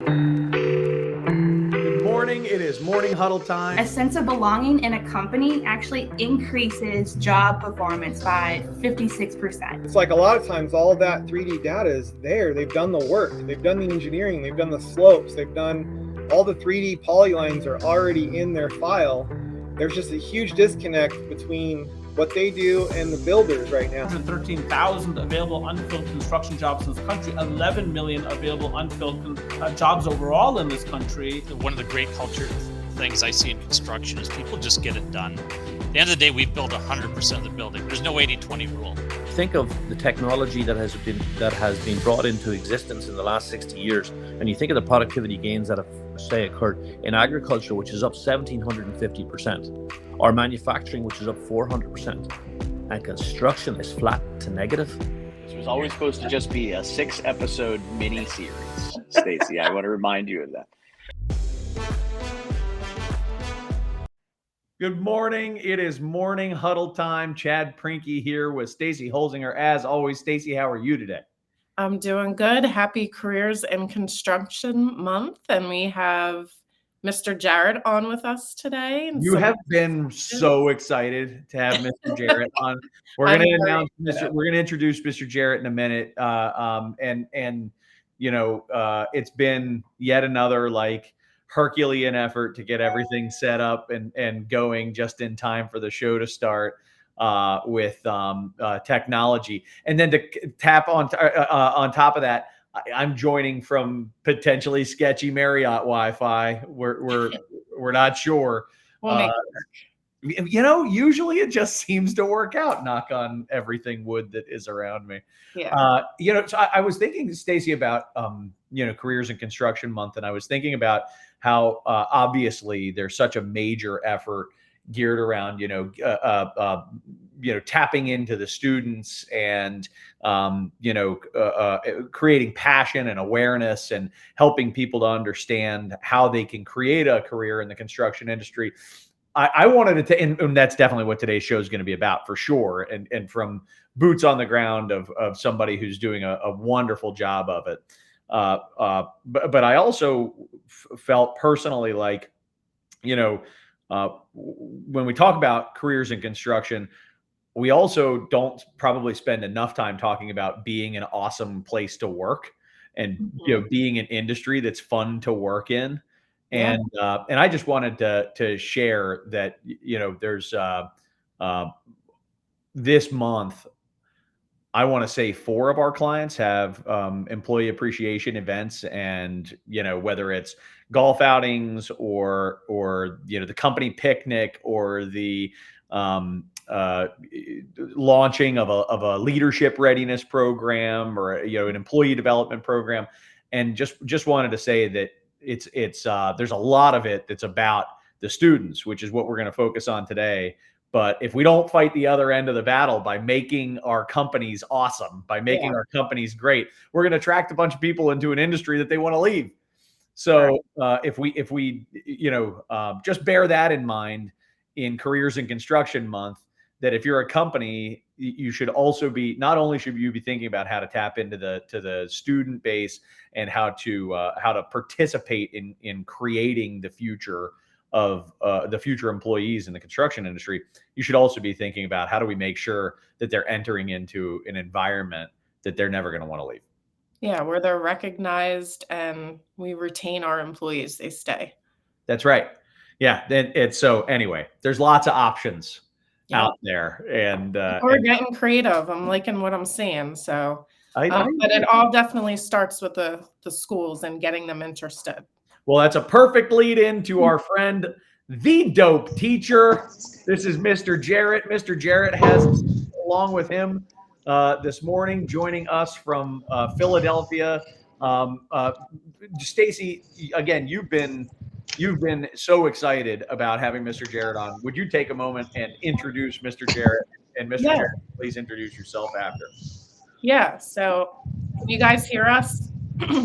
Good morning. It is morning huddle time. A sense of belonging in a company actually increases job performance by 56%. It's like a lot of times all of that 3D data is there. They've done the work. They've done the engineering. They've done the slopes. They've done all the 3D polylines are already in their file. There's just a huge disconnect between what they do and the builders right now. 113,000 available unfilled construction jobs in this country, 11 million available unfilled jobs overall in this country. One of the great culture things I see in construction is people just get it done. At the end of the day, we've built 100% of the building. There's no 80-20 rule. Think of the technology that has been brought into existence in the last 60 years, and you think of the productivity gains that have, say, occurred in agriculture, which is up 1,750%, or manufacturing, which is up 400%, and construction is flat to negative. This was always supposed to just be a 6-episode mini-series, Stacy. I want to remind you of that. Good morning. It is morning huddle time. Chad Prinky here with Stacy Holzinger. As always, Stacy, how are you today? I'm doing good. Happy Careers in Construction Month. And we have Mr. Jarrett on with us today. You have been so excited to have Mr. Jarrett on. We're going to introduce Mr. Jarrett in a minute. It's been yet another Herculean effort to get everything set up and going just in time for the show to start with technology. And then to tap on top of that, I'm joining from potentially sketchy Marriott Wi-Fi. We're not sure. Usually it just seems to work out. Knock on everything wood that is around me. Yeah. So I was thinking, Stacy, about Careers in Construction Month, and I was thinking about how obviously there's such a major effort geared around tapping into the students and creating passion and awareness and helping people to understand how they can create a career in the construction industry. I wanted to, and that's definitely what today's show is going to be about for sure. And from boots on the ground of somebody who's doing a wonderful job of it. But I also felt personally like, when we talk about careers in construction, we also don't probably spend enough time talking about being an awesome place to work and, being an industry that's fun to work in. And I just wanted to share that, there's this month, I want to say 4 of our clients have employee appreciation events, and whether it's golf outings or the company picnic or the launching of a leadership readiness program or an employee development program, and just wanted to say that it's there's a lot of it that's about the students, which is what we're going to focus on today. But if we don't fight the other end of the battle by making our companies awesome, by making our companies great, we're going to attract a bunch of people into an industry that they want to leave. So if we just bear that in mind in Careers in Construction Month, that if you're a company, you should also be, not only should you be thinking about how to tap into the student base and how to participate in creating the future of the future employees in the construction industry, you should also be thinking about how do we make sure that they're entering into an environment that they're never going to want to leave. Yeah, where they're recognized and we retain our employees, they stay. That's right. Yeah. Anyway, there's lots of options out there, and we're getting creative. I'm liking what I'm seeing. So, but it all definitely starts with the schools and getting them interested. Well, that's a perfect lead into our friend, the dope teacher. This is Mr. Jarrett. Mr. Jarrett has, along with him this morning, joining us from Philadelphia. Stacy, again, you've been so excited about having Mr. Jarrett on. Would you take a moment and introduce Mr. Jarrett? And Mr. Jarrett, please introduce yourself after. Yeah. So, can you guys hear us?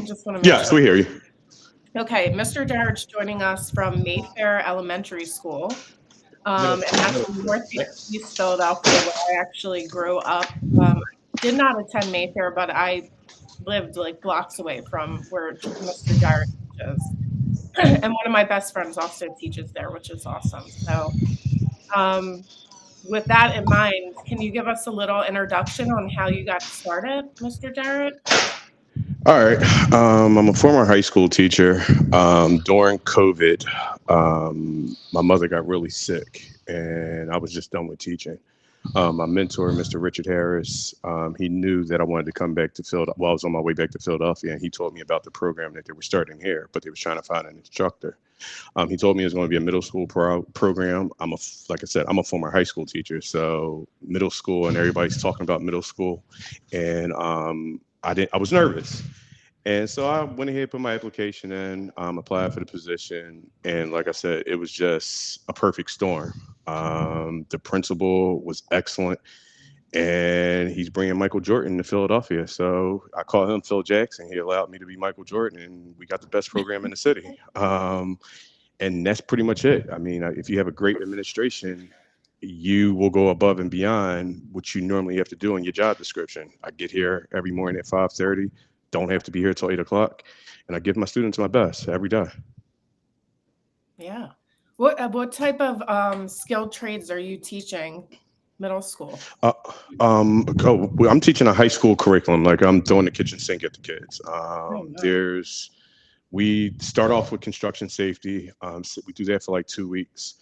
Just want to make Yes, we hear you. Okay, Mr. Jarrett's joining us from Mayfair Elementary School, and that's in Northeast Philadelphia, where I actually grew up. Did not attend Mayfair, but I lived blocks away from where Mr. Jarrett teaches. And one of my best friends also teaches there, which is awesome. So, with that in mind, can you give us a little introduction on how you got started, Mr. Jarrett? All right. I'm a former high school teacher. During COVID, my mother got really sick, and I was just done with teaching. My mentor, Mr. Richard Harris, he knew that I wanted to come back to Philadelphia. Well, I was on my way back to Philadelphia, and he told me about the program that they were starting here, but they was trying to find an instructor. He told me it was going to be a middle school program. Like I said, I'm a former high school teacher, so middle school, and everybody's talking about middle school, and I was nervous. And so I went ahead, put my application in, applied for the position. And like I said, it was just a perfect storm. The principal was excellent, and he's bringing Michael Jordan to Philadelphia. So I called him Phil Jackson. He allowed me to be Michael Jordan, and we got the best program in the city. And that's pretty much it. I mean, if you have a great administration, you will go above and beyond what you normally have to do in your job description. I get here every morning at 5:30. Don't have to be here till 8 o'clock. And I give my students my best every day. Yeah. What type of skilled trades are you teaching middle school? I'm teaching a high school curriculum. Like I'm throwing the kitchen sink at the kids. Nice. We start off with construction safety. So we do that for like 2 weeks.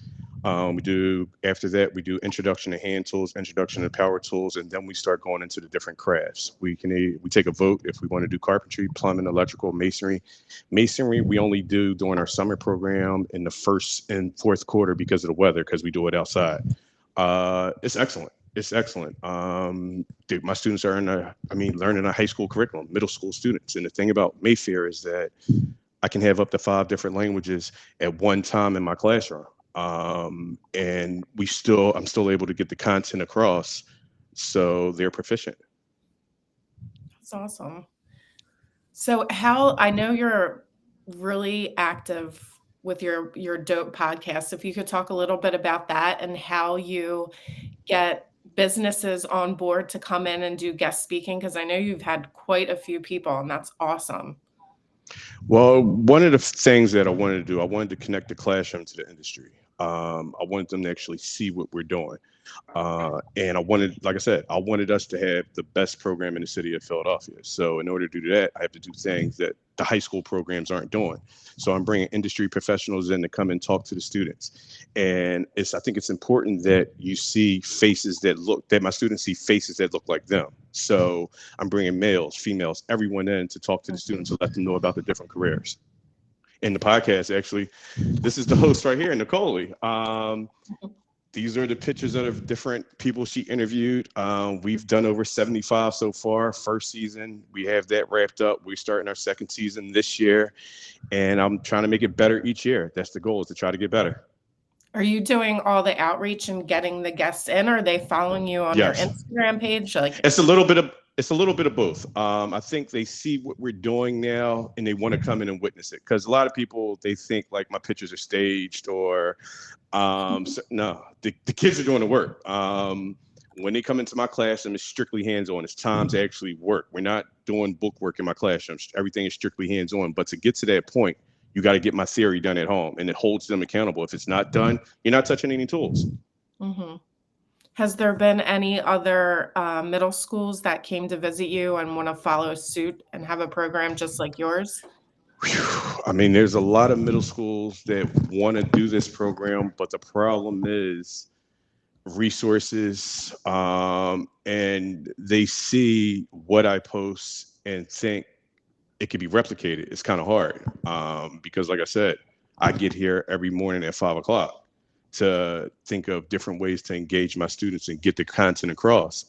After that, we do introduction to hand tools, introduction to power tools, and then we start going into the different crafts. We take a vote if we want to do carpentry, plumbing, electrical, masonry. Masonry, we only do during our summer program in the first and fourth quarter because of the weather, because we do it outside. It's excellent. It's excellent. My students are learning a high school curriculum, middle school students. And the thing about Mayfair is that I can have up to 5 different languages at one time in my classroom. And I'm still able to get the content across, so they're proficient. That's awesome. So I know you're really active with your dope podcast. If you could talk a little bit about that and how you get businesses on board to come in and do guest speaking, because I know you've had quite a few people, and that's awesome. Well, one of the things that I wanted to do, I wanted to connect the classroom to the industry. I wanted them to actually see what we're doing. And like I said, I wanted us to have the best program in the city of Philadelphia. So in order to do that, I have to do things that the high school programs aren't doing. So I'm bringing industry professionals in to come and talk to the students. And I think it's important that you see that my students see faces that look like them. So I'm bringing males, females, everyone in to talk to the students to let them know about the different careers. In the podcast, actually, this is the host right here, Nicole. These are the pictures of different people she interviewed. We've done over 75 so far. First season, we have that wrapped up. We're starting our second season this year, and I'm trying to make it better each year. That's the goal, is to try to get better. Are you doing all the outreach and getting the guests in? Or are they following you on your Instagram page? It's a little bit of both. I think they see what we're doing now and they want to come in and witness it. Because a lot of people, they think like my pictures are staged or no, the kids are doing the work. When they come into my classroom, it's strictly hands-on. It's time to actually work. We're not doing book work in my classroom. Everything is strictly hands-on. But to get to that point, you got to get my theory done at home, and it holds them accountable. If it's not done, you're not touching any tools. Mm-hmm. Has there been any other middle schools that came to visit you and want to follow suit and have a program just like yours? I mean, there's a lot of middle schools that want to do this program, but the problem is resources, and they see what I post and think it could be replicated. It's kind of hard because, like I said, I get here every morning at 5 o'clock to think of different ways to engage my students and get the content across.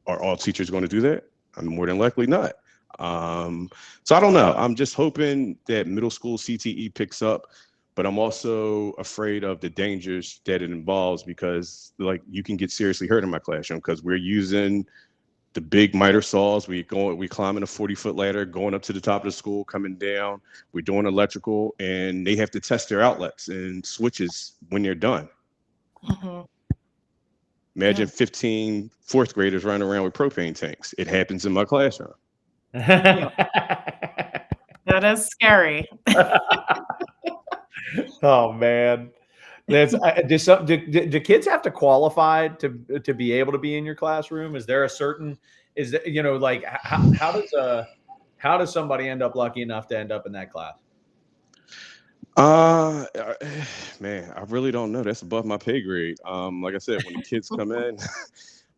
Are all teachers going to do that? I'm more than likely not. So I don't know. I'm just hoping that middle school CTE picks up, but I'm also afraid of the dangers that it involves because, like, you can get seriously hurt in my classroom because we're using the big miter saws. We climbing a 40-foot ladder, going up to the top of the school, coming down. We're doing electrical, and they have to test their outlets and switches when they're done. Mm-hmm. Imagine 15 fourth graders running around with propane tanks. It happens in my classroom. Yeah, That is scary. Oh man. Do kids have to qualify to be able to be in your classroom? Is there a certain, is that, like how does somebody end up lucky enough to end up in that class? Uh, uh, man, I really don't know. That's above my pay grade. Like I said, when the kids come in,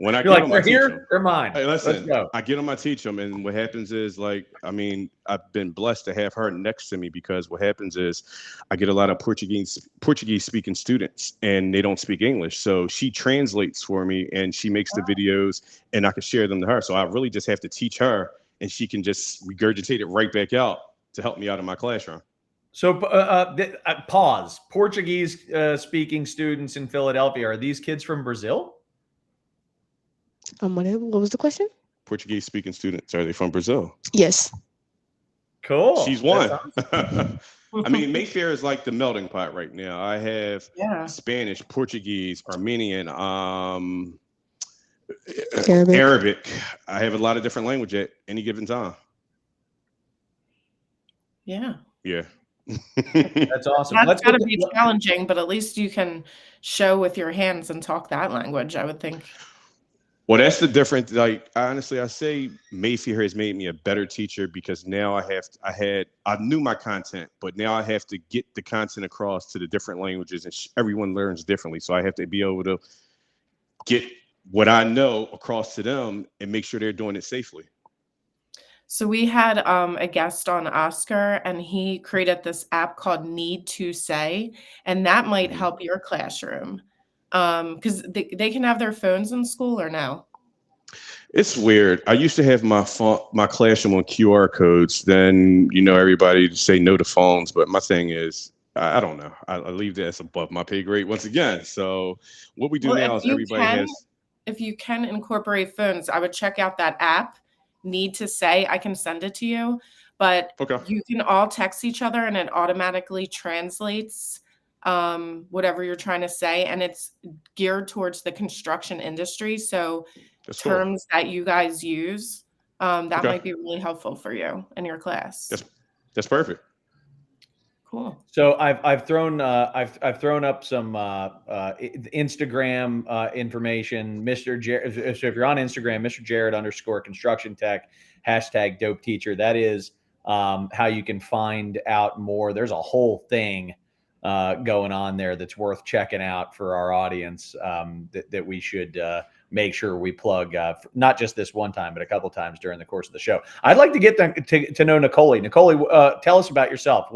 when I You're get like, them, I they're teach them. here, they're mine. Hey, Let's listen, go. I get them, I teach them, and what happens is, like, I mean, I've been blessed to have her next to me because what happens is, I get a lot of Portuguese speaking students, and they don't speak English, so she translates for me, and she makes the videos, and I can share them to her. So I really just have to teach her, and she can just regurgitate it right back out to help me out in my classroom. So pause. Portuguese speaking students in Philadelphia, are these kids from Brazil? What was the question? Portuguese speaking students, are they from Brazil? Yes. Cool. She's That's one. awesome. I mean, Mayfair is like the melting pot right now. I have Yeah. Spanish, Portuguese, Armenian, Arabic. Arabic. I have a lot of different language at any given time. Yeah. Yeah. That's awesome. That's got to be challenging, but at least you can show with your hands and talk that language, I would think. Well, that's the difference. Like, honestly, I say Mayfair has made me a better teacher because now I knew my content, but now I have to get the content across to the different languages, and everyone learns differently. So I have to be able to get what I know across to them and make sure they're doing it safely. So we had a guest on, Oscar, and he created this app called Need to Say, and that might help your classroom. Because they can have their phones in school or no? It's weird. I used to have my classroom on QR codes. Then, everybody say no to phones. But my thing is, I don't know. I leave that above my pay grade once again. So what we do now is everybody has. If you can incorporate phones, I would check out that app, Need to Say. I can send it to you. But you can all text each other and it automatically translates whatever you're trying to say, and it's geared towards the construction industry, so That's terms that you guys use that might be really helpful for you in your class. That's perfect. Cool. So I've thrown up some Instagram information, Mr. Jarrett. So if you're on Instagram, Mr. Jarrett _construction tech #dope teacher. That is how you can find out more. There's a whole thing going on there that's worth checking out for our audience, that we should make sure we plug, not just this one time, but a couple times during the course of the show. I'd like to get to know Nicole. Nicole, tell us about yourself.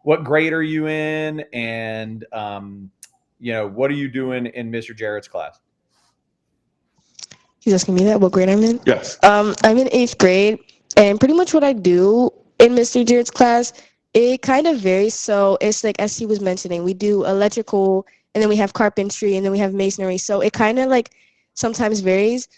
What grade are you in, and what are you doing in Mr. Jarrett's class? He's asking me that, what grade I'm in? Yes. I'm in 8th grade, and pretty much what I do in Mr. Jarrett's class, it kind of varies. So it's like, as he was mentioning, we do electrical, and then we have carpentry, and then we have masonry. So it kind of like sometimes varies,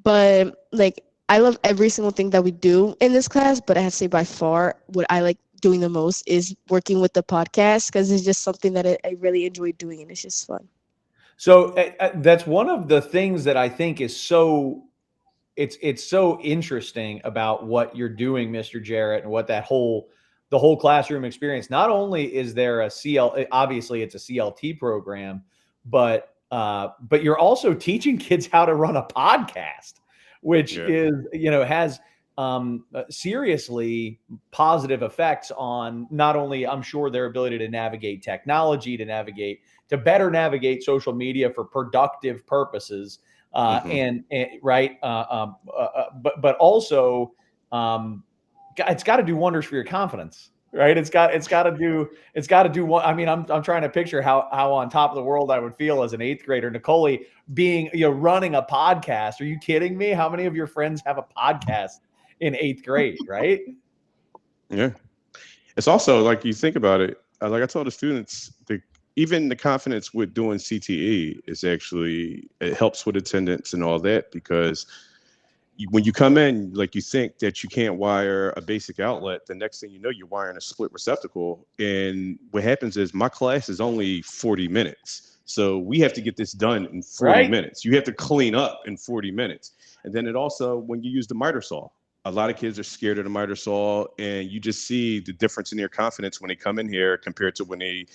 but like I love every single thing that we do in this class. But I have to say, by far, what I like doing the most is working with the podcast, because it's just something that I really enjoy doing, and it's just fun. So that's one of the things that I think is it's so interesting about what you're doing, Mr. Jarrett, and what the whole classroom experience. Not only is there obviously it's a CLT program, but you're also teaching kids how to run a podcast, which is, has seriously positive effects on not only, I'm sure, their ability to navigate technology, to better navigate social media for productive purposes, but also it's got to do wonders for your confidence, right? It's got to do what, I mean, I'm trying to picture how on top of the world I would feel as an 8th grader, Nicole, being, running a podcast. Are you kidding me? How many of your friends have a podcast in 8th grade, right? Yeah. It's also, like, you think about it, like I told the students, even the confidence with doing CTE is actually, it helps with attendance and all that, because when you come in, like, you think that you can't wire a basic outlet, the next thing you know, you're wiring a split receptacle. And what happens is my class is only 40 minutes. So we have to get this done in 40 minutes. You have to clean up in 40 minutes. And then it also, when you use the miter saw, A lot of kids are scared of the miter saw, and you just see the difference in their confidence when they come in here compared to when they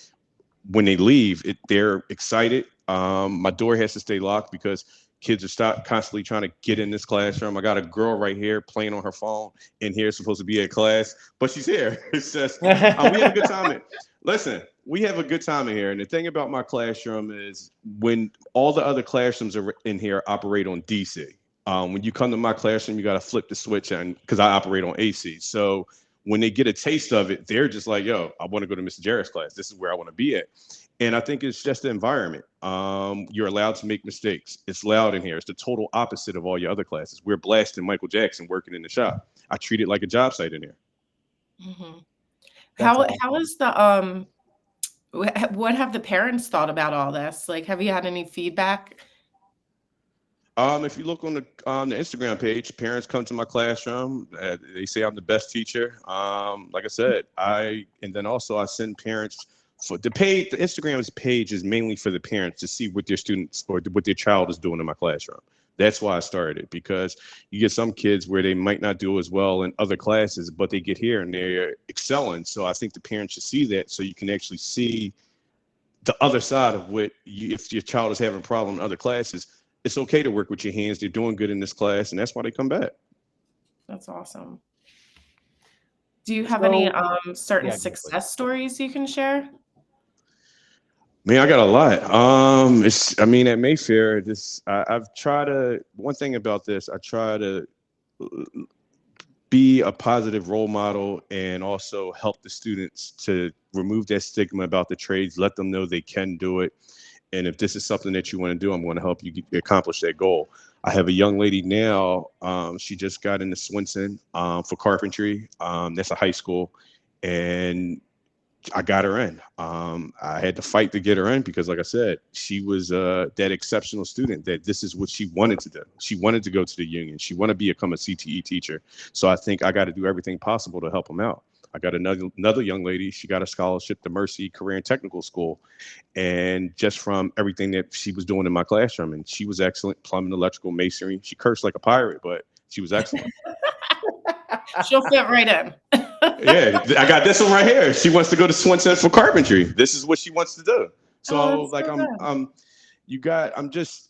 leave. They're excited. My door has to stay locked because kids are constantly trying to get in this classroom. I got a girl right here playing on her phone in here, supposed to be at class, but she's here. It's just we have a good time. Listen, we have a good time in here. And the thing about my classroom is when all the other classrooms are in here operate on DC. When you come to my classroom, you got to flip the switch on because I operate on AC. So when they get a taste of it, they're just like, yo, I want to go to Mr. Jarrett's class. This is where I want to be at. And I think it's just the environment. You're allowed to make mistakes. It's loud in here. It's the total opposite of all your other classes. We're blasting Michael Jackson working in the shop. I treat it like a job site in here. Mm-hmm. That's How awesome. is the what have the parents thought about all this? Like, have you had any feedback? If you look on the Instagram page, parents come to my classroom. They say I'm the best teacher. Like I said, and then also I send parents for the page. The Instagram's page is mainly for the parents to see what their students or what their child is doing in my classroom. That's why I started it, because you get some kids where they might not do as well in other classes, but they get here and they're excelling. So I think the parents should see that, so you can actually see the other side of if your child is having a problem in other classes. It's okay to work with your hands. They're doing good in this class, and that's why they come back. That's awesome. Do you have any certain success stories you can share? Man, I got a lot. At Mayfair, I've tried to. One thing about this, I try to be a positive role model and also help the students to remove that stigma about the trades. Let them know they can do it. And if this is something that you want to do, I'm going to help you accomplish that goal. I have a young lady now. She just got into Swenson for carpentry. That's a high school. And I got her in. I had to fight to get her in because, like I said, she was that exceptional student that this is what she wanted to do. She wanted to go to the union. She wanted to become a CTE teacher. So I think I got to do everything possible to help them out. I got another young lady. She got a scholarship to Mercy Career and Technical School. And just from everything that she was doing in my classroom, and she was excellent, plumbing, electrical, masonry. She cursed like a pirate, but she was excellent. She'll fit right in. Yeah, I got this one right here. She wants to go to Swenson for carpentry. This is what she wants to do. So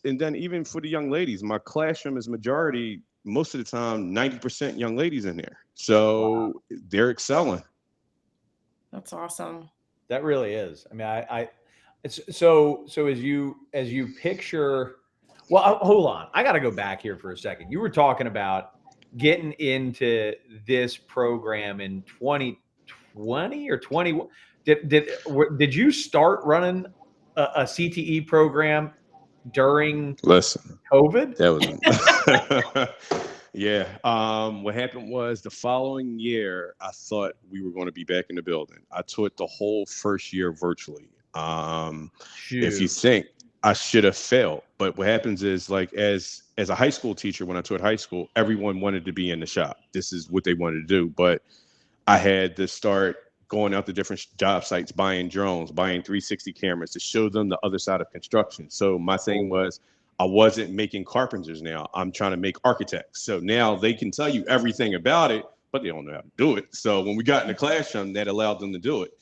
and then even for the young ladies, my classroom is majority, most of the time, 90% young ladies in there. So they're excelling. That's awesome. That really is. I mean, it's so as you picture, well, hold on. I got to go back here for a second. You were talking about getting into this program in 2020 or 21. Did you start running a CTE program during COVID? That was yeah. What happened was the following year, I thought we were going to be back in the building. I taught the whole first year virtually. If you think I should have failed, but what happens is, like, as a high school teacher, when I taught high school, everyone wanted to be in the shop. This is what they wanted to do. But I had to start going out to different job sites, buying drones, buying 360 cameras to show them the other side of construction. So my thing was, I wasn't making carpenters now. I'm trying to make architects. So now they can tell you everything about it, but they don't know how to do it. So when we got in the classroom, that allowed them to do it.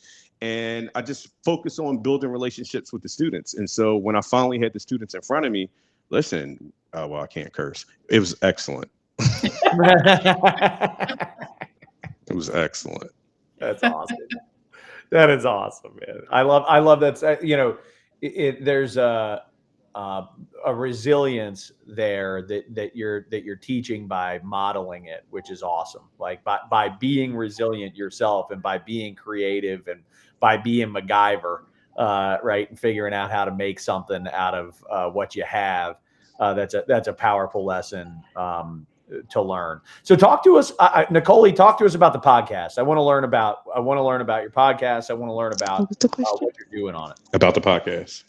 And I just focused on building relationships with the students. And so when I finally had the students in front of me, listen, I can't curse. It was excellent. It was excellent. That's awesome. That is awesome, man. I love that. There's a resilience there that you're teaching by modeling it, which is awesome. Like by being resilient yourself and by being creative and by being MacGyver, right, and figuring out how to make something out of what you have. That's a powerful lesson to learn. So talk to us, Nicole. Talk to us about the podcast. I want to learn about your podcast. I want to learn about what you're doing on it. About the podcast.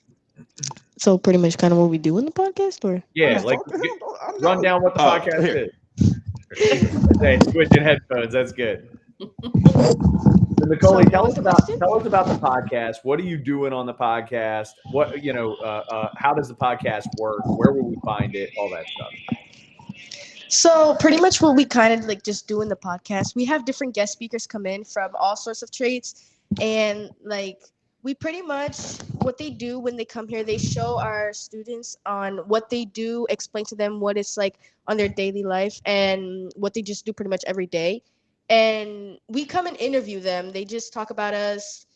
So pretty much kind of what we do in the podcast, or run down what the podcast is. Hey, switching headphones. That's good. So Nicole, tell us about the podcast. What are you doing on the podcast? What how does the podcast work? Where will we find it? All that stuff. So pretty much what we kind of like just do in the podcast, we have different guest speakers come in from all sorts of trades, and like we pretty much what they do when they come here, they show our students on what they do, explain to them what it's like on their daily life and what they just do pretty much every day. And we come and interview them. They just talk about us,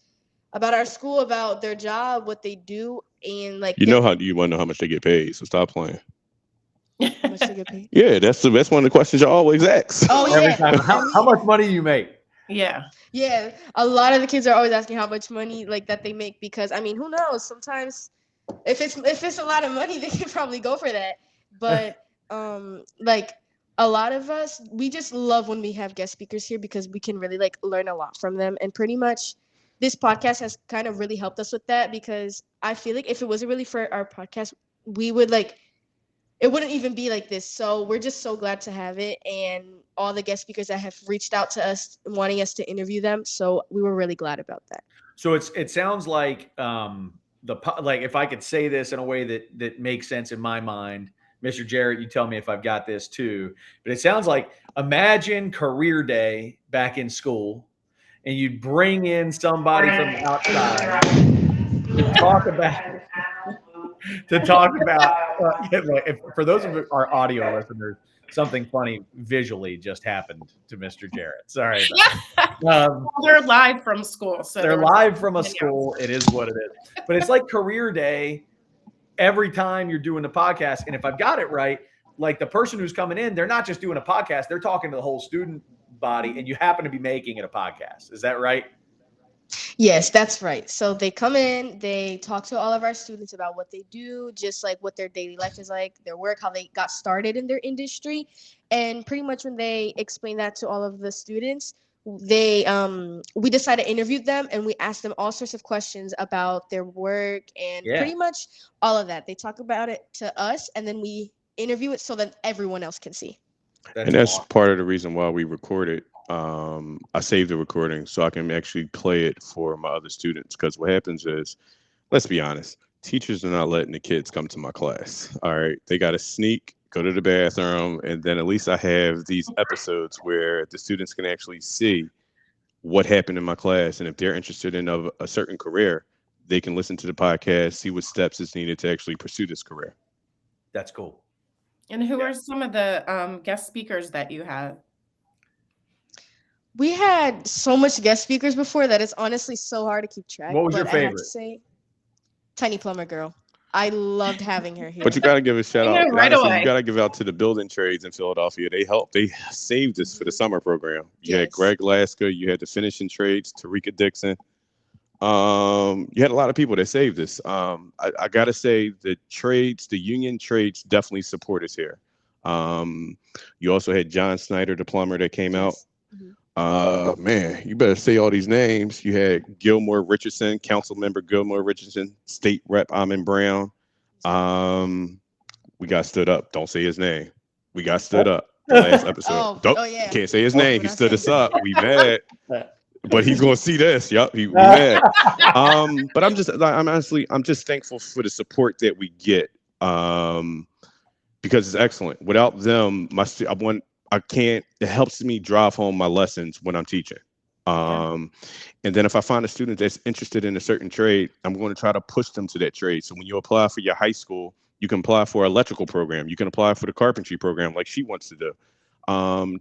about our school, about their job, what they do, and like You know how you want to know how much they get paid, so stop playing. how much they get paid. Yeah, that's one of the questions you always ask. Oh Every yeah. time, how much money do you make? Yeah. Yeah, a lot of the kids are always asking how much money like that they make, because I mean, who knows? Sometimes if it's a lot of money, they could probably go for that. But like a lot of us, we just love when we have guest speakers here because we can really like learn a lot from them. And pretty much this podcast has kind of really helped us with that, because I feel like if it wasn't really for our podcast, we would like it wouldn't even be like this. So we're just so glad to have it, and all the guest speakers that have reached out to us wanting us to interview them. So we were really glad about that. So it sounds like like if I could say this in a way that makes sense in my mind, Mr. Jarrett, you tell me if I've got this too. But it sounds like imagine career day back in school, and you'd bring in somebody from the outside to talk about for those of our audio listeners, something funny visually just happened to Mr. Jarrett. Sorry about that. They're live from school. So they're live from a school. It is what it is. But it's like career day every time you're doing the podcast. And if I've got it right, like the person who's coming in, they're not just doing a podcast, they're talking to the whole student body, and you happen to be making it a podcast. Is that right? Yes, that's right. So they come in, they talk to all of our students about what they do, just like what their daily life is like, their work, how they got started in their industry. And pretty much when they explain that to all of the students, they we decide to interview them, and we ask them all sorts of questions about their work and pretty much all of that. They talk about it to us, and then we interview it so that everyone else can see. That's part of the reason why we record it. I saved the recording so I can actually play it for my other students, because what happens is, let's be honest, teachers are not letting the kids come to my class. All right, they got to sneak, go to the bathroom, and then at least I have these episodes where the students can actually see what happened in my class, and if they're interested in a certain career, they can listen to the podcast, see what steps is needed to actually pursue this career. That's cool. And who are some of the guest speakers that you have? We had so much guest speakers before that it's honestly so hard to keep track. What was your I have to favorite? say, Tiny Plumber Girl. I loved having her here. But you got to give a shout out. Right Honestly, away. you got to give out to the building trades in Philadelphia. They helped. They saved us for the summer program. You had Greg Laska. You had the finishing trades, Tarika Dixon. You had a lot of people that saved us. I got to say the trades, the union trades definitely support us here. You also had John Snyder, the plumber, that came out. Man, you better say all these names. You had Gilmore Richardson, council member Gilmore Richardson, state rep Amin Brown. We got stood up. Don't say his name. We got stood up the last episode. Yeah. Can't say his name. He stood us up. We mad. But he's gonna see this. Yup, we mad. But I'm just thankful for the support that we get. Because it's excellent. Without them, it helps me drive home my lessons when I'm teaching. And then if I find a student that's interested in a certain trade, I'm going to try to push them to that trade. So when you apply for your high school, you can apply for an electrical program. You can apply for the carpentry program like she wants to do.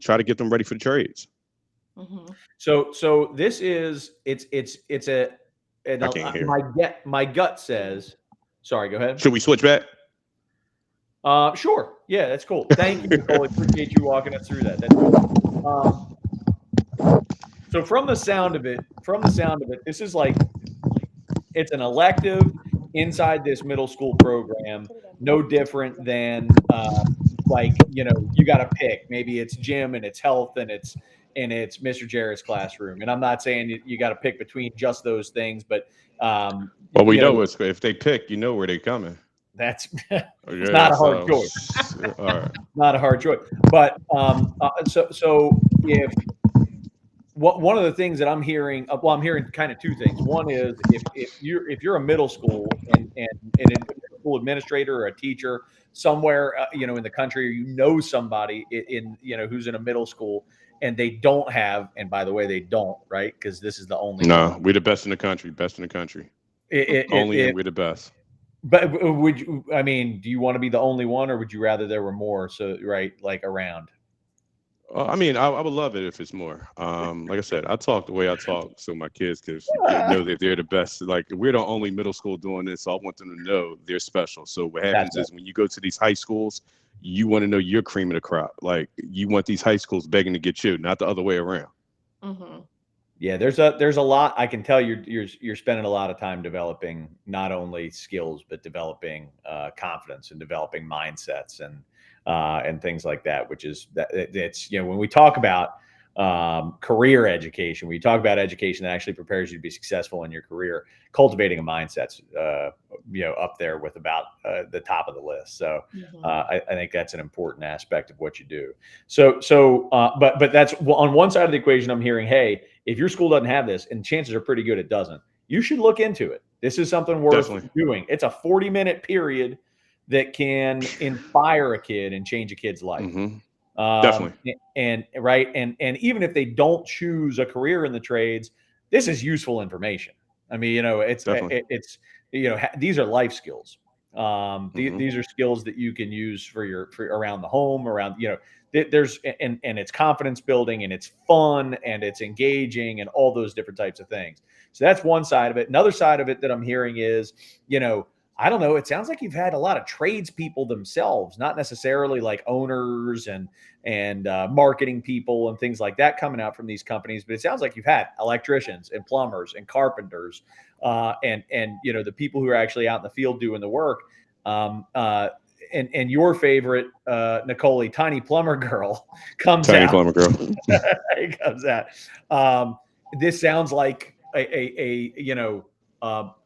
Try to get them ready for the trades. Mm-hmm. So this is I can't hear. My gut says. Sorry, go ahead. Should we switch back? Sure. Yeah, that's cool. Thank you, Nicole. Appreciate you walking us through that. That's cool. So from the sound of it, this is like it's an elective inside this middle school program, no different than you got to pick. Maybe it's gym and it's health and it's Mr. Jarrett's classroom. And I'm not saying you got to pick between just those things, but well, we know if they pick, you know where they're coming. That's it's not a hard choice. All right. Not a hard choice. But so if one of the things that I'm hearing, I'm hearing kind of two things. One is if you're a middle school and in school administrator or a teacher somewhere, in the country, or somebody who's in a middle school and they don't have, and by the way, they don't, right? Because this is the only No, one. we're the best in the country. Best in the country. Only, and we're the best. But would you? I mean, do you want to be the only one, or would you rather there were more? So, right, like around. I mean, I would love it if it's more. Like I said, I talk the way I talk so my kids can know that they're the best. Like we're the only middle school doing this, so I want them to know they're special. So what happens is when you go to these high schools, you want to know you're cream of the crop. Like you want these high schools begging to get you, not the other way around. Mm-hmm. Yeah, there's a lot. I can tell you're spending a lot of time developing not only skills but developing confidence and developing mindsets and things like that. Which is it's when we talk about career education, when you talk about education that actually prepares you to be successful in your career, cultivating a mindset's up there with about the top of the list. So I think that's an important aspect of what you do. But that's on one side of the equation. I'm hearing, hey, if your school doesn't have this, and chances are pretty good it doesn't, you should look into it. This is something worth doing. It's a 40-minute period that can inspire a kid and change a kid's life. Definitely. And even if they don't choose a career in the trades, this is useful information. I mean, it's these are life skills. These are skills that you can use for around the home, around, there's, and it's confidence building, and it's fun, and it's engaging, and all those different types of things. So that's one side of it. Another side of it that I'm hearing is, I don't know, it sounds like you've had a lot of tradespeople themselves, not necessarily like owners and marketing people and things like that coming out from these companies, but it sounds like you've had electricians and plumbers and carpenters and the people who are actually out in the field doing the work. And your favorite, Nicole, tiny plumber girl, comes out. Plumber girl. It comes out. This sounds like a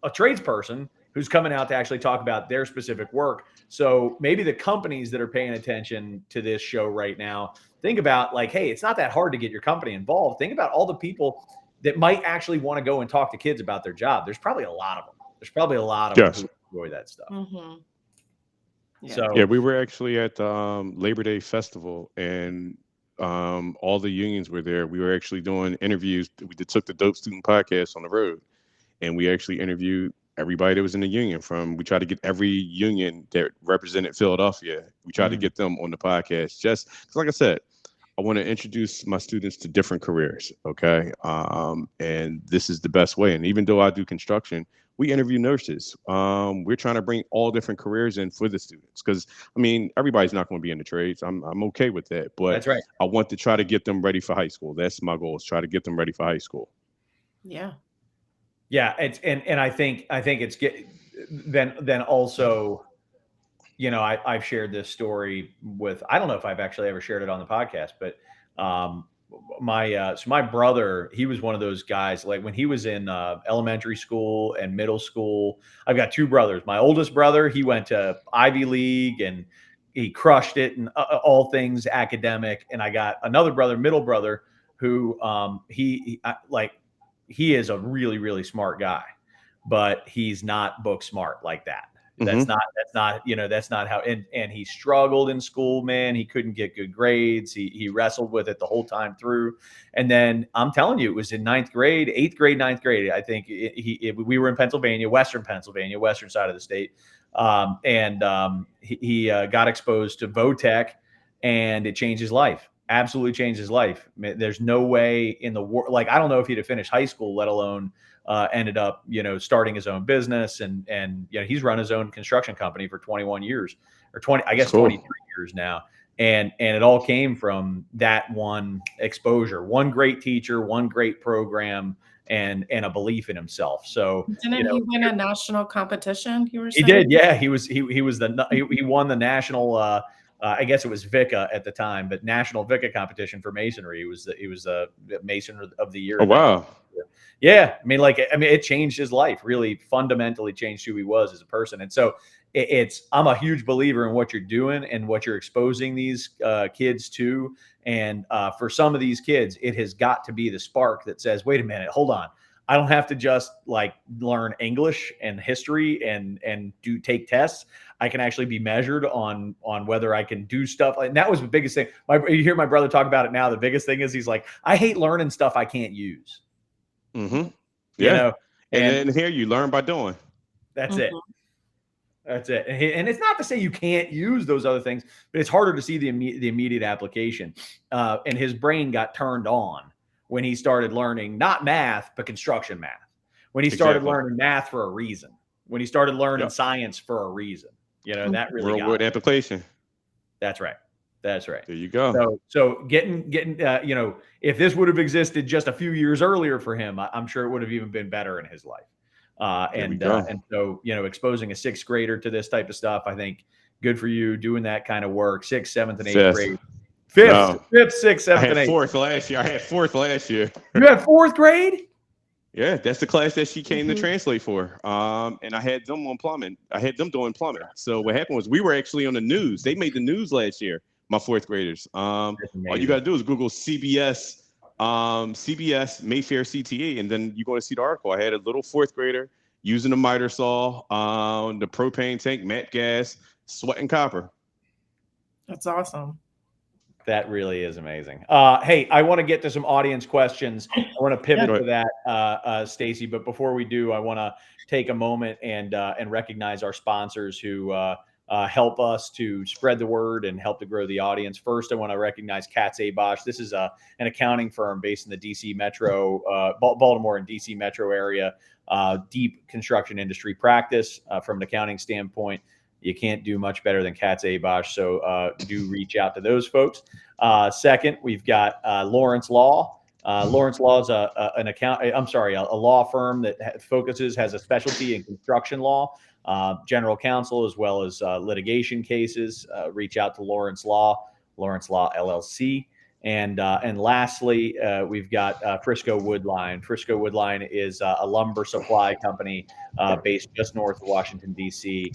tradesperson who's coming out to actually talk about their specific work. So maybe the companies that are paying attention to this show right now, think about like, hey, it's not that hard to get your company involved. Think about all the people that might actually want to go and talk to kids about their job. There's probably a lot of them. There's probably a lot of them who enjoy that stuff. Mm-hmm. Yeah. So we were actually at the Labor Day Festival, and all the unions were there. We were actually doing interviews. We took the Dope Student podcast on the road, and we actually interviewed everybody that was in the union. We tried to get every union that represented Philadelphia. We tried to get them on the podcast, just because, like I said, I want to introduce my students to different careers. Okay. And this is the best way. And even though I do construction, we interview nurses. We're trying to bring all different careers in for the students. Because, I mean, everybody's not going to be in the trades. I'm okay with that. But that's right. I want to try to get them ready for high school. That's my goal, is try to get them ready for high school. Yeah. Yeah. And I think it's then also, I've shared this story with, I don't know if I've actually ever shared it on the podcast, but my brother, he was one of those guys, like when he was in elementary school and middle school. I've got two brothers. My oldest brother, he went to Ivy League and he crushed it in all things academic. And I got another brother, middle brother, who he is a really, really smart guy, but he's not book smart like that. That's not how, and he struggled in school, man. He couldn't get good grades. He wrestled with it the whole time through. And then I'm telling you, it was in ninth grade, ninth grade. I think we were in Pennsylvania, western side of the state. He got exposed to Votech, and it changed his life. Absolutely changed his life. I mean, there's no way in the world, like, I don't know if he'd have finished high school, let alone ended up, starting his own business. And he's run his own construction company for 21 years or 23 years now. And it all came from that one exposure, one great teacher, one great program, and a belief in himself. So didn't he win a national competition? You were saying? He did. Yeah. He won the national, I guess it was VICA at the time, but National VICA competition for masonry. He was the Mason of the Year. Oh, wow. Yeah. I mean, it changed his life, really fundamentally changed who he was as a person. And so I'm a huge believer in what you're doing and what you're exposing these kids to. And for some of these kids, it has got to be the spark that says, wait a minute, hold on. I don't have to just like learn English and history and take tests. I can actually be measured on whether I can do stuff. And that was the biggest thing. You hear my brother talk about it now. The biggest thing is he's like, I hate learning stuff I can't use. Mm-hmm. You know, and then here you learn by doing. That's it. That's it. And it's not to say you can't use those other things, but it's harder to see the immediate application. And his brain got turned on when he started learning not math, but construction math. When he started learning math for a reason. When he started learning science for a reason. You know, that really real world application. That's right. That's right. There you go. So getting you know, if this would have existed just a few years earlier for him, I'm sure it would have even been better in his life. And so, you know, exposing a 6th grader to this type of stuff, I think good for you doing that kind of work. 6th, 7th, and 8th grade. 5th, 6th, 7th, and 8th. I had 4th last year. I had 4th last year. You had 4th grade? Yeah, that's the class that she came to translate for. And I had them on plumbing. I had them doing plumbing. So what happened was we were actually on the news. They made the news last year, my 4th graders. All you got to do is Google CBS Mayfair CTE, and then you're going to see the article. I had a little 4th grader using a miter saw, the propane tank, MAP gas, sweating copper. That's awesome. That really is amazing. Hey, I want to get to some audience questions. I want to pivot to that, Stacy. But before we do, I want to take a moment and recognize our sponsors who help us to spread the word and help to grow the audience. First, I want to recognize Katz Abosch. This is an accounting firm based in the DC metro, Baltimore and DC metro area. Deep construction industry practice from an accounting standpoint. You can't do much better than Katz Abosch, so do reach out to those folks. Second, we've got Lawrence Law. Lawrence Law is a law firm that has a specialty in construction law, general counsel, as well as litigation cases. Reach out to Lawrence Law LLC. And lastly, we've got Frisco Woodline. Frisco Woodline is a lumber supply company based just north of Washington, D.C.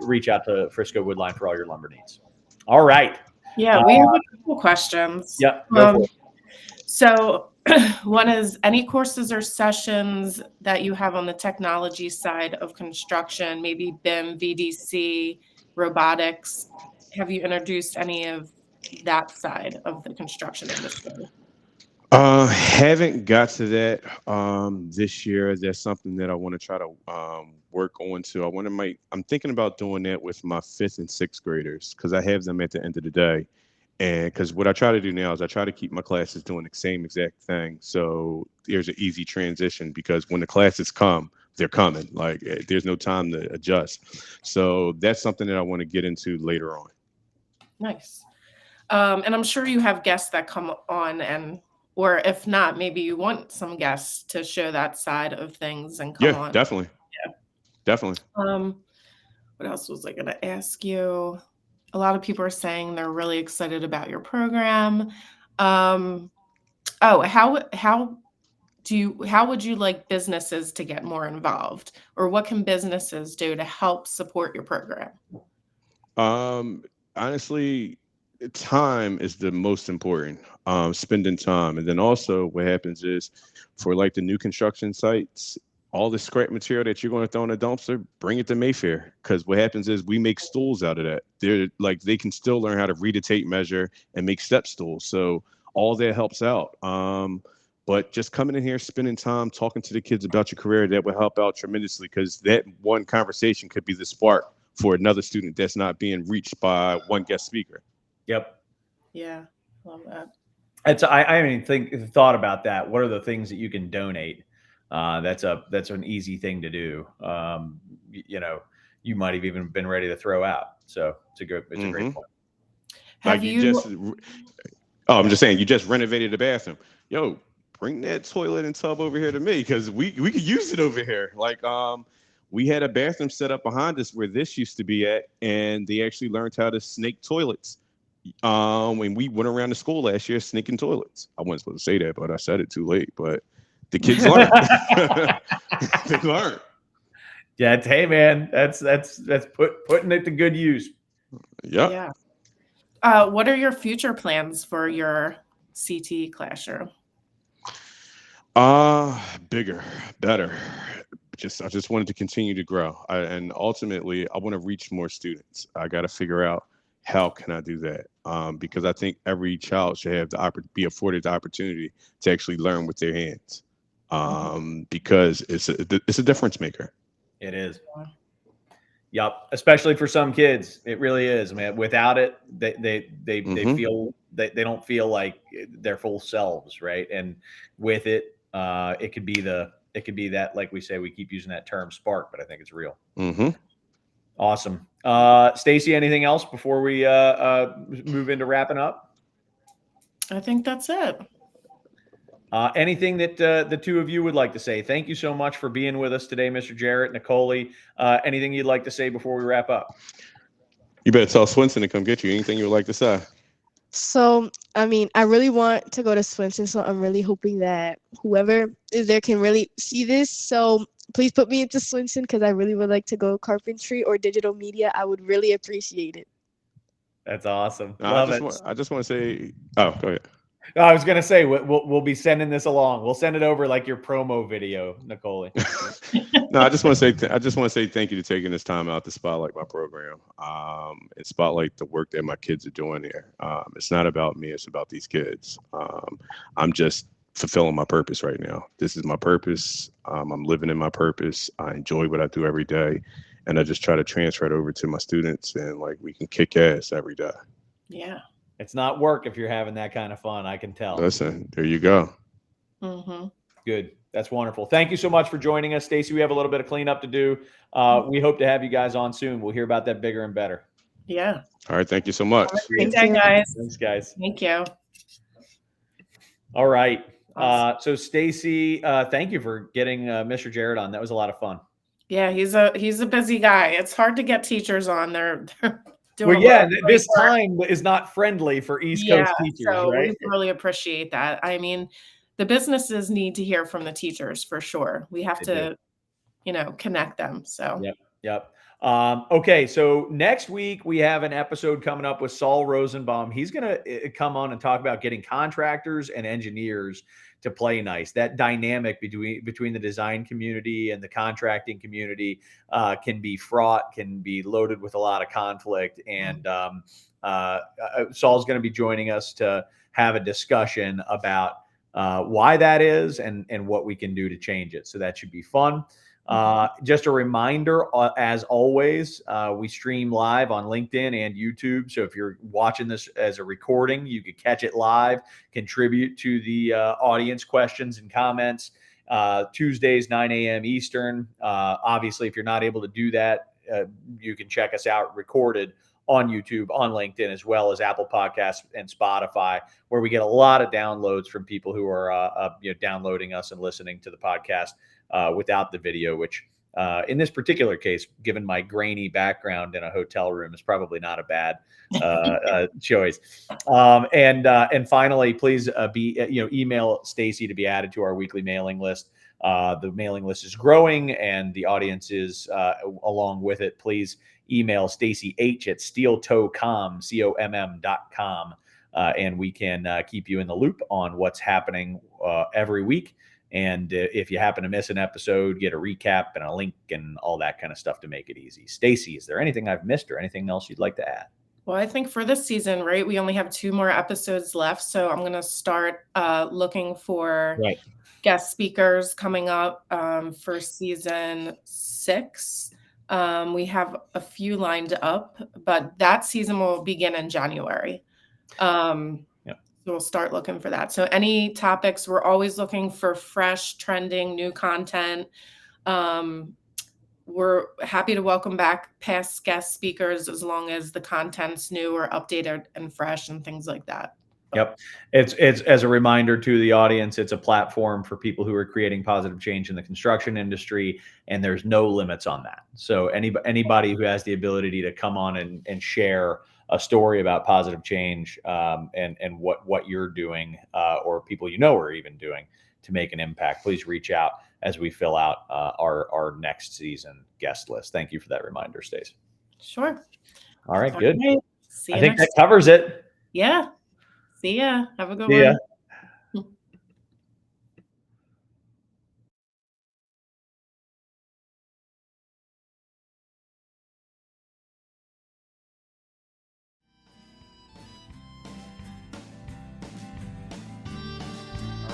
Reach out to Frisco Woodline for all your lumber needs. All right. Yeah, we have a couple questions. Yep. Go for it. So one is, any courses or sessions that you have on the technology side of construction, maybe BIM, VDC, robotics? Have you introduced any of that side of the construction industry? Haven't got to that this year. That's something that I want to try to work on to. I'm thinking about doing that with my 5th and 6th graders, because I have them at the end of the day. And because what I try to do now is I try to keep my classes doing the same exact thing. So there's an easy transition, because when the classes come, they're coming. Like, there's no time to adjust. So that's something that I want to get into later on. Nice. And I'm sure you have guests that come on, or if not, maybe you want some guests to show that side of things and come on. Definitely. Yeah, definitely. What else was I going to ask you? A lot of people are saying they're really excited about your program. How would you like businesses to get more involved, or what can businesses do to help support your program? Honestly, time is the most important. Spending time. And then also what happens is, for like the new construction sites, all the scrap material that you're going to throw in a dumpster, bring it to Mayfair. Because what happens is we make stools out of that. They can still learn how to read a tape measure and make step stools. So all that helps out. But just coming in here, spending time talking to the kids about your career, that will help out tremendously, because that one conversation could be the spark for another student that's not being reached by one guest speaker. Yep. Yeah, love that. I haven't even thought about that. What are the things that you can donate? That's an easy thing to do. You know, you might have even been ready to throw out. So it's a great point. I'm just saying, you just renovated the bathroom. Yo, bring that toilet and tub over here to me, because we could use it over here. Like, we had a bathroom set up behind us where this used to be at, and they actually learned how to snake toilets. When we went around the school last year snaking toilets. I wasn't supposed to say that, but I said it too late. But the kids learned. They learned. Yeah, hey man, that's putting it to good use. Yeah. What are your future plans for your CTE classroom? Bigger, better. I just wanted to continue to grow. And ultimately, I want to reach more students. I got to figure out how can I do that? Because I think every child should have be afforded the opportunity to actually learn with their hands. Because it's a difference maker. It is. Yep, especially for some kids, it really is, man. Without it, they feel they don't feel like their full selves, right? And with it, it could be that, like we say, we keep using that term spark, but I think it's real. Awesome. Stacy, anything else before we move into wrapping up? I think that's it. Anything that the two of you would like to say? Thank you so much for being with us today, Mr. Jarrett, Nicole. Anything you'd like to say before we wrap up? You better tell Swinson to come get you. Anything you would like to say? So, I mean, I really want to go to Swinson, so I'm really hoping that whoever is there can really see this. So please put me into Swinson because I really would like to go carpentry or digital media. I would really appreciate it. That's awesome. I just want to say, oh, go ahead. I was gonna say we'll be sending this along. We'll send it over like your promo video, Nicole. No, I just want to say thank you to taking this time out to spotlight my program, and spotlight the work that my kids are doing there. It's not about me; it's about these kids. I'm just fulfilling my purpose right now. This is my purpose. I'm living in my purpose. I enjoy what I do every day, and I just try to transfer it over to my students, and like we can kick ass every day. Yeah. It's not work if you're having that kind of fun. I can tell. Listen, there you go. Good. That's wonderful. Thank you so much for joining us, Stacy. We have a little bit of cleanup to do. We hope to have you guys on soon. We'll hear about that bigger and better. Yeah. All right. Thank you so much. Great day, guys. Thanks, guys. Thank you. All right. Awesome. So Stacy, thank you for getting Mr. Jarrett on. That was a lot of fun. Yeah, he's a busy guy. It's hard to get teachers on. They're well, yeah, this time is not friendly for East Coast teachers, so right? We really appreciate that. I mean, the businesses need to hear from the teachers for sure. We have to, connect them. So Yep. Okay, so next week we have an episode coming up with Saul Rosenbaum. He's going to come on and talk about getting contractors and engineers to play nice. That dynamic between the design community and the contracting community can be fraught, can be loaded with a lot of conflict. And Saul's going to be joining us to have a discussion about why that is and what we can do to change it. So that should be fun. Just a reminder, as always, we stream live on LinkedIn and YouTube. So if you're watching this as a recording, you could catch it live, contribute to the audience questions and comments. Tuesdays, 9 a.m. Eastern. Obviously, if you're not able to do that, you can check us out recorded on YouTube, on LinkedIn, as well as Apple Podcasts and Spotify, where we get a lot of downloads from people who are downloading us and listening to the podcast without the video, which in this particular case, given my grainy background in a hotel room, is probably not a bad choice. And finally, please email Stacy to be added to our weekly mailing list. The mailing list is growing, and the audience is along with it. Please email Stacy H at steeltoecom.com, and we can keep you in the loop on what's happening every week. And if you happen to miss an episode, get a recap and a link and all that kind of stuff to make it easy. Stacy, is there anything I've missed or anything else you'd like to add? Well, I think for this season, right, we only have 2 more episodes left. So I'm going to start looking for guest speakers coming up for season 6. We have a few lined up, but that season will begin in January. So we'll start looking for that. So any topics, we're always looking for fresh, trending, new content. We're happy to welcome back past guest speakers as long as the content's new or updated and fresh and things like that. Yep. It's as a reminder to the audience, it's a platform for people who are creating positive change in the construction industry, and there's no limits on that. So anybody who has the ability to come on and share a story about positive change and what you're doing or people are even doing to make an impact, please reach out as we fill out our next season guest list. Thank you for that reminder, Stacey. Sure. All right, good. Right. See you I think that covers it. Yeah. See ya. Have a good See ya. one.